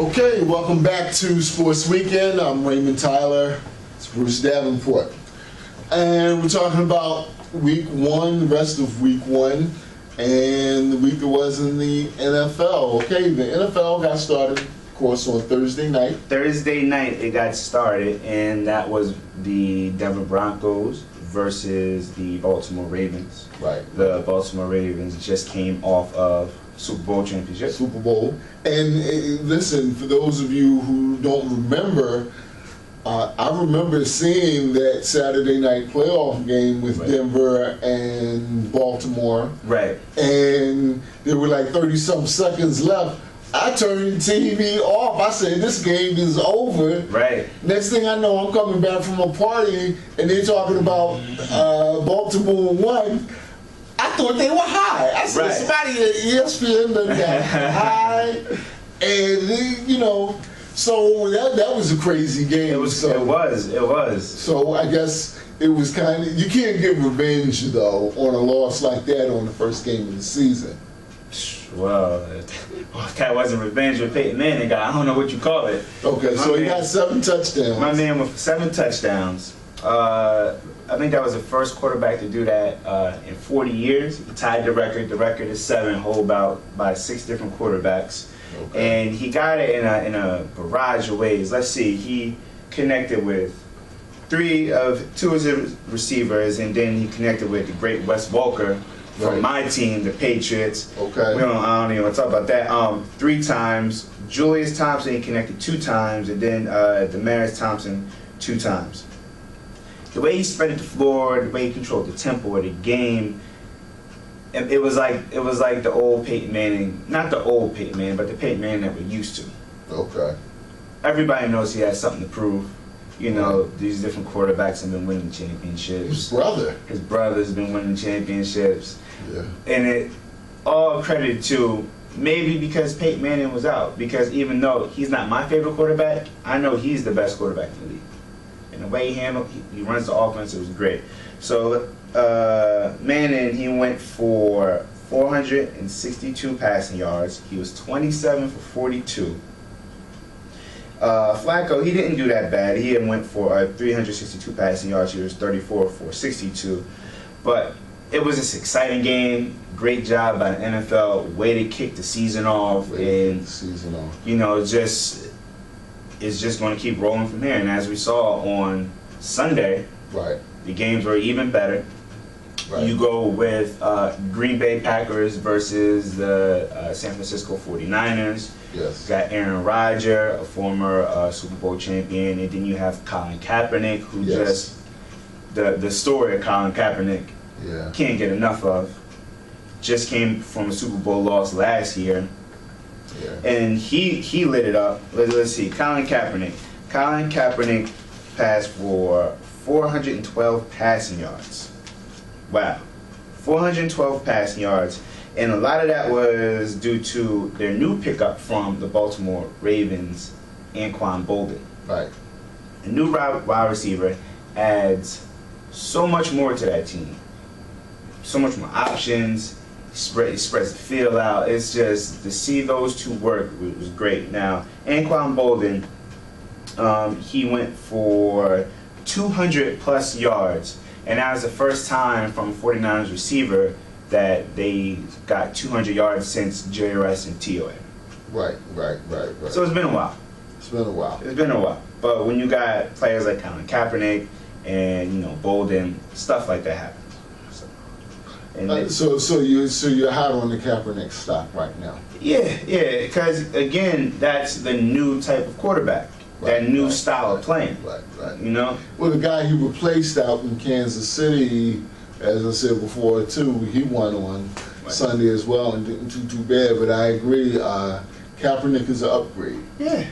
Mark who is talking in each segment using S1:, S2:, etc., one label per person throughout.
S1: Okay, welcome back to Sports Weekend. I'm Raymond Tyler. It's Bruce Davenport. And we're talking about week one, the rest of week one, and the week that was in the NFL. Okay, the NFL got started, of course, on Thursday night.
S2: Thursday night it got started, and that was the Denver Broncos versus the Baltimore Ravens.
S1: Right.
S2: The Baltimore Ravens just came off of Super Bowl championship.
S1: Super Bowl. And listen, for those of you who don't remember, I remember seeing that Saturday night playoff game with Denver and Baltimore.
S2: Right.
S1: And there were like 30-something seconds left. I turned the TV off. I said, this game is over.
S2: Right.
S1: Next thing I know, I'm coming back from a party, and they're talking about Baltimore won. I thought they were high. I said, somebody at ESPN done got high. And, you know, so that was a crazy game.
S2: It was.
S1: So I guess it was kind of, you can't get revenge, though, on a loss like that on the first game of the season.
S2: Well, that wasn't revenge with Peyton Manning got. I don't know what you call it.
S1: Okay, so he got 7 touchdowns.
S2: My man with 7 touchdowns. I think that was the first quarterback to do that in 40 years. He tied the record. The record is 7, held by 6 different quarterbacks. Okay. And he got it in a barrage of ways. Let's see. He connected with 2 of his receivers, and then he connected with the great Wes Welker from my team, the Patriots.
S1: Okay.
S2: I don't even want to talk about that. 3 times. Julius Thompson, he connected 2 times, and then Demaryius Thompson 2 times. The way he spread the floor, the way he controlled the tempo of the game, it was like the old Peyton Manning, not the old Peyton Manning, but the Peyton Manning that we're used to.
S1: Okay.
S2: Everybody knows he has something to prove. You know, these different quarterbacks have been winning championships. His brother's been winning championships.
S1: Yeah.
S2: And it all credit to maybe because Peyton Manning was out. Because even though he's not my favorite quarterback, I know he's the best quarterback in the league. And the way he runs the offense, it was great. So Manning, he went for 462 passing yards. He was 27 for 42. Flacco, he didn't do that bad. He went for 362 passing yards. He was 34 for 62. But it was this exciting game. Great job by the NFL. Way to kick the season off. You know, it's just going to keep rolling from here. And as we saw on Sunday, the games were even better. You go with Green Bay Packers versus the San Francisco 49ers.
S1: Yes.
S2: Got Aaron Rodgers, a former Super Bowl champion, and then you have Colin Kaepernick, who just the story of Colin Kaepernick can't get enough of. Just came from a Super Bowl loss last year. And he lit it up. Let's see. Colin Kaepernick. Colin Kaepernick passed for 412 passing yards. Wow. 412 passing yards. And a lot of that was due to their new pickup from the Baltimore Ravens, Anquan Boldin.
S1: Right.
S2: A new wide receiver adds so much more to that team. So much more options. He spreads the field out. It's just, to see those two work was great. Now, Anquan Boldin, he went for 200 plus yards, and that was the first time from a 49ers receiver that they got 200 yards since Jerry Rice and T.O.A.
S1: Right.
S2: So it's been a while.
S1: It's been a while.
S2: But when you got players like Colin Kaepernick and, you know, Boldin, stuff like that happens.
S1: So you're hot on the Kaepernick stock right now?
S2: Yeah, because again, that's the new type of quarterback, that new style of playing.
S1: Right.
S2: You know.
S1: Well, the guy he replaced out in Kansas City, as I said before too, he won on Sunday as well and didn't do too bad. But I agree, Kaepernick is an upgrade.
S2: Yeah,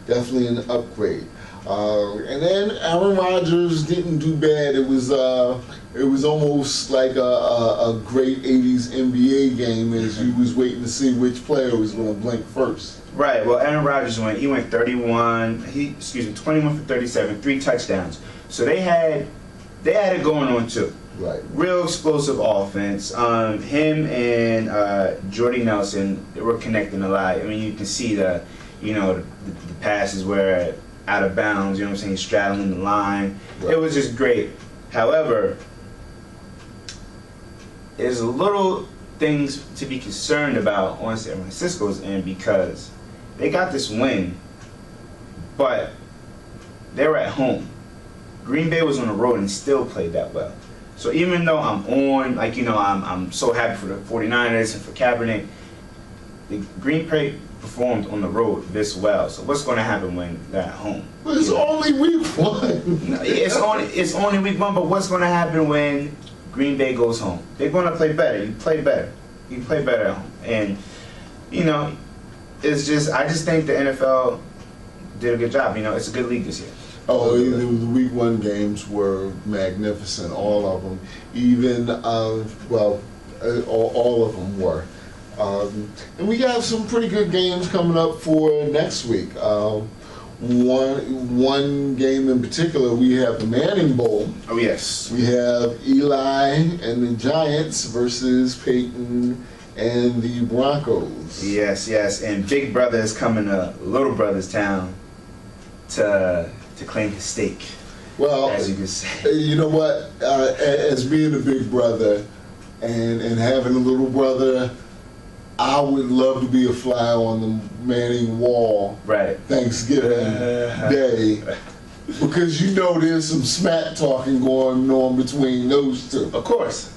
S1: definitely an upgrade. And then Aaron Rodgers didn't do bad. It was almost like a great 80s NBA game as you was waiting to see which player was going to blink first.
S2: Right. Well, Aaron Rodgers went 21 for 37, 3 touchdowns. So they had it going on too.
S1: Right.
S2: Real explosive offense. Him and Jordy Nelson, they were connecting a lot. I mean, you can see the passes were out of bounds. You know what I'm saying? Straddling the line. Right. It was just great. However, there's a little things to be concerned about on San Francisco's end because they got this win, but they were at home. Green Bay was on the road and still played that well. So even though I'm so happy for the 49ers and for Kaepernick, the Green Bay performed on the road this well. So what's going to happen when they're at home?
S1: Well, it's only week one.
S2: It's only week one, but what's going to happen when Green Bay goes home? They're going to play better. You play better. You play better at home. And, it's just, I just think the NFL did a good job. It's a good league this year.
S1: Oh, the week one games were magnificent, all of them. Even, all of them were. And we got some pretty good games coming up for next week. One game in particular, we have the Manning Bowl.
S2: Oh, yes.
S1: We have Eli and the Giants versus Peyton and the Broncos.
S2: Yes, and Big Brother is coming to Little Brother's town to claim his stake.
S1: Well,
S2: as you can say.
S1: You know what? As being a big brother and having a little brother, I would love to be a fly on the Manning wall.
S2: Right.
S1: Thanksgiving Day. Because there's some smack talking going on between those two.
S2: Of course.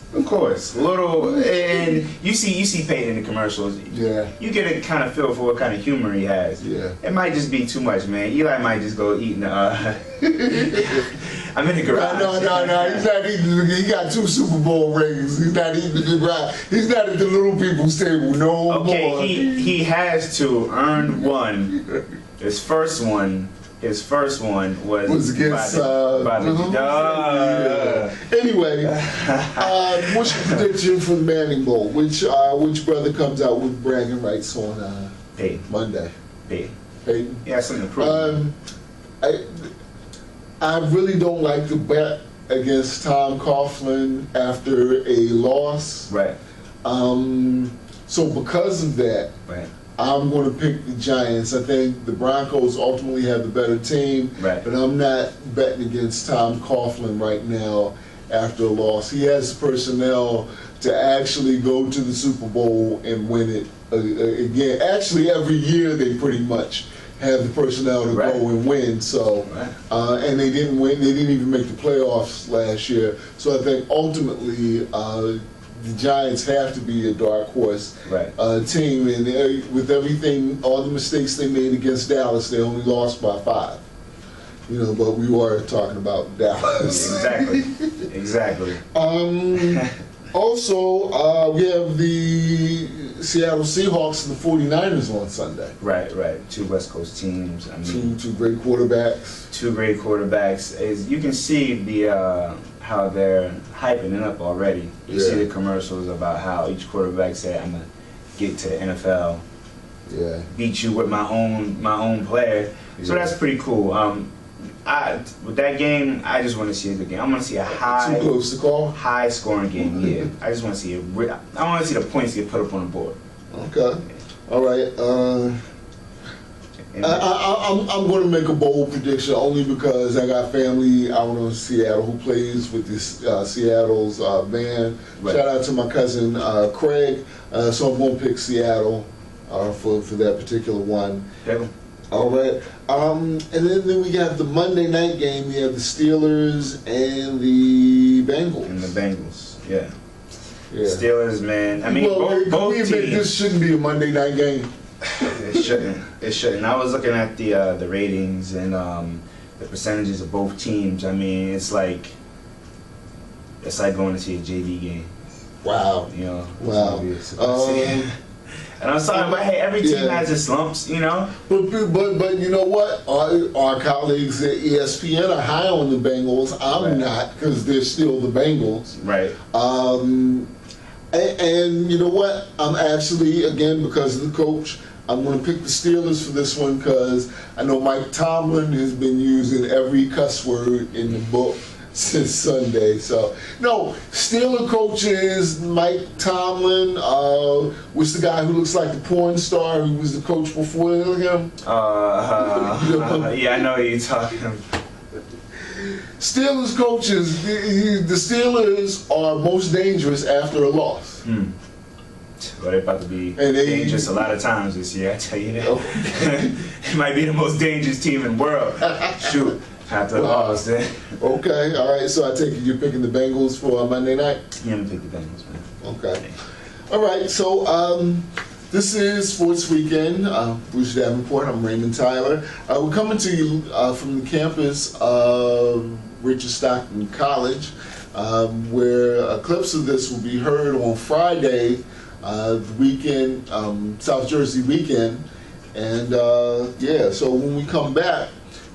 S2: Little, and you see Peyton in the commercials.
S1: Yeah.
S2: You get a kind of feel for what kind of humor he has.
S1: Yeah.
S2: It might just be too much, man. Eli might just go eating. I'm in the garage.
S1: No. He's not eating. He got 2 Super Bowl rings. He's not eating the garage. He's not at the little people's table no more.
S2: Okay, he has to earn one. His first one was
S1: against Anyway, what's your prediction for the Manning Bowl? Which brother comes out with bragging rights on
S2: Peyton.
S1: Monday? Peyton.
S2: Yeah, something to prove.
S1: I really don't like to bet against Tom Coughlin after a loss.
S2: Right.
S1: So because of that,
S2: right,
S1: I'm going to pick the Giants. I think the Broncos ultimately have the better team,
S2: right,
S1: but I'm not betting against Tom Coughlin right now after a loss. He has personnel to actually go to the Super Bowl and win it again. Actually, every year they pretty much have the personnel to go and win. So, and they didn't win. They didn't even make the playoffs last year. So I think ultimately the Giants have to be a dark horse team. And with everything, all the mistakes they made against Dallas, they only lost by 5. But we were talking about Dallas.
S2: Exactly.
S1: Also, we have the Seattle Seahawks and the 49ers on Sunday.
S2: Right. 2 West Coast teams. I mean,
S1: two great quarterbacks.
S2: 2 great quarterbacks. As you can see the how they're hyping it up already. You see the commercials about how each quarterback said, "I'm gonna get to the NFL, beat you with my own player." So that's pretty cool. With that game, I just want to see a good game. I want to see a high scoring game. Yeah, I just want to see I want to see the points get put up on the board.
S1: Okay, all right. I'm going to make a bold prediction only because I got family out in Seattle who plays with this Seattle's band. Shout out to my cousin Craig. So I'm going to pick Seattle for that particular one. All right. And then we got the Monday night game. We have the Steelers and the Bengals.
S2: Yeah. Steelers, man. I mean, both teams.
S1: This shouldn't be a Monday night game.
S2: It shouldn't. I was looking at the ratings and the percentages of both teams. I mean, it's like going to see a JV game.
S1: Wow. Wow.
S2: And I'm sorry, but hey, every team has its slumps,
S1: But you know what? Our colleagues at ESPN are high on the Bengals. I'm not, because they're still the Bengals.
S2: Right.
S1: And you know what? I'm actually, again, because of the coach, I'm going to pick the Steelers for this one because I know Mike Tomlin has been using every cuss word in the book since Sunday. So no, Steeler coach is Mike Tomlin. What's the guy who looks like the porn star who was the coach before him?
S2: Yeah, I know who you're talking about.
S1: Steelers coaches, the Steelers are most dangerous after a loss.
S2: Well, they're about to be dangerous a lot of times this year, I tell you that. Okay. It might be the most dangerous team in the world. Shoot, after a loss then.
S1: Okay, all right, so I take it you're picking the Bengals for Monday night?
S2: Yeah, I'm going to pick the Bengals, man.
S1: Okay. All right, so this is Sports Weekend. Bruce Davenport, I'm Raymond Tyler. We're coming to you from the campus of Richard Stockton College, where clips of this will be heard on Friday, the weekend, South Jersey weekend. And yeah, so when we come back,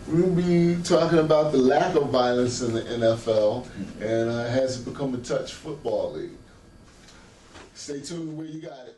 S1: we'll be talking about the lack of violence in the NFL and has it become a touch football league. Stay tuned where you got it.